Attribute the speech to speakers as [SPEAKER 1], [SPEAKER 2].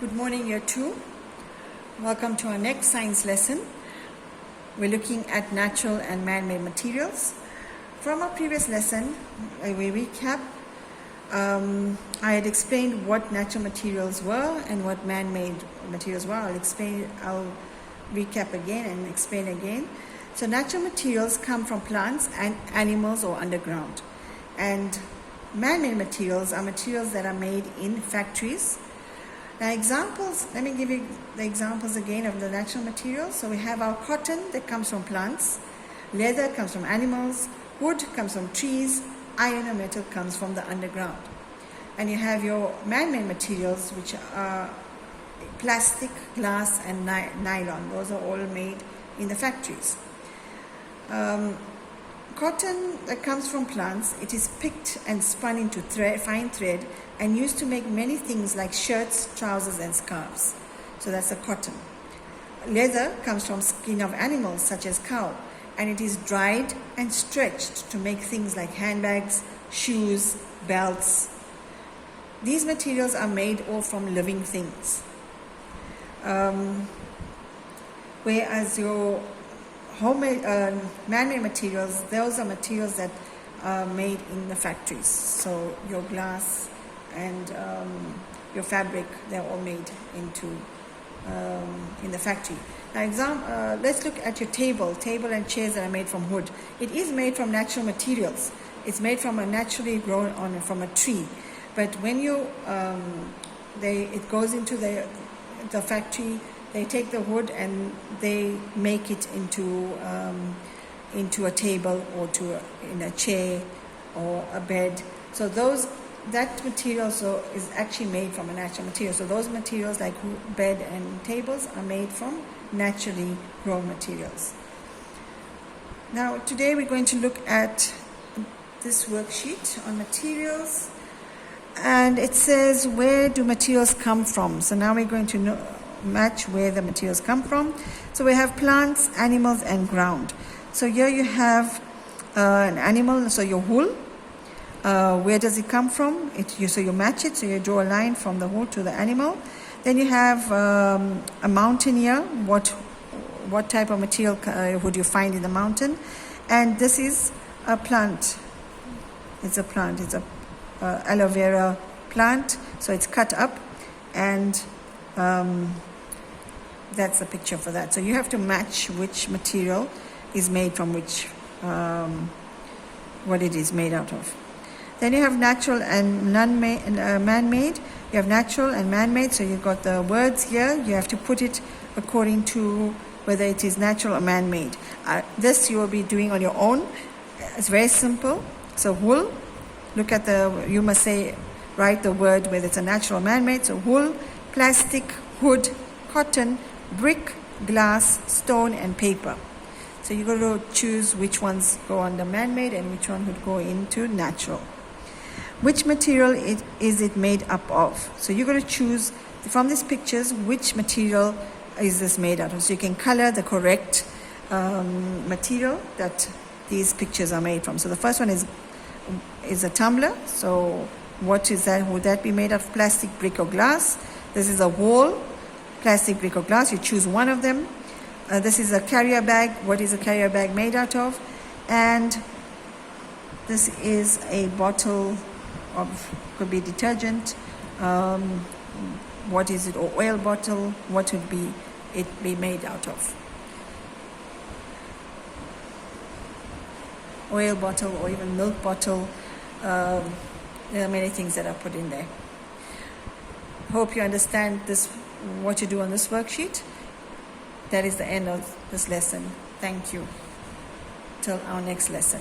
[SPEAKER 1] Good morning, year 2. Welcome to our next science lesson. We're looking at natural and man-made materials. From our previous lesson, we recap. I had explained what natural materials were and what man-made materials were. I'll recap again and explain again. So natural materials come from plants and animals or underground. And man-made materials are materials that are made in factories. Now examples, let me give you the examples again of the natural materials. So we have our cotton that comes from plants, leather comes from animals, wood comes from trees, iron or metal comes from the underground. And you have your man-made materials, which are plastic, glass and nylon. Those are all made in the factories. Cotton that comes from plants, it is picked and spun into fine thread and used to make many things like shirts, trousers and scarves. So that's the cotton. Leather comes from skin of animals such as cow, and it is dried and stretched to make things like handbags, shoes, belts. These materials are made all from living things. Whereas your homemade, man-made materials, those are materials that are made in the factories. So your glass and your fabric, they're all made in the factory. Now let's look at your table and chairs that are made from wood. It is made from natural materials. It's made from a naturally grown from a tree. But when you, it goes into the factory, they take the wood and they make it into a table or in a chair or a bed. So that material is actually made from a natural material. So those materials like bed and tables are made from naturally grown materials. Now today we're going to look at this worksheet on materials, and it says, where do materials come from? So now we're going to match where the materials come from. So we have plants, animals and ground. So here you have an animal, so your wool. Where does it come from? So you match it, so you draw a line from the wool to the animal. Then you have a mountain here. What type of material would you find in the mountain? And this is a plant. It's a plant. It's a aloe vera plant. So it's cut up, and that's the picture for that. So you have to match which material is made from which, what it is made out of. Then you have natural and man-made. You have natural and man-made. So you've got the words here. You have to put it according to whether it is natural or man-made. This you will be doing on your own. It's very simple. So wool, you must write the word whether it's a natural or man-made. So wool, plastic, wood, cotton, brick, glass, stone and paper. So you're going to choose which ones go under man-made and which one would go into natural. Which material is it made up of? So you're going to choose from these pictures which material is this made out of. So you can color the correct material that these pictures are made from. So the first one is a tumbler. So what is that? Would that be made of plastic, brick or glass? This is a wall, plastic, brick or glass. You choose one of them. This is a carrier bag. What is a carrier bag made out of? And this is a bottle could be detergent. What is it? Or oil bottle. What would it be made out of? Oil bottle or even milk bottle. There are many things that are put in there. Hope you understand what to do on this worksheet. That is the end of this lesson. Thank you. Till our next lesson.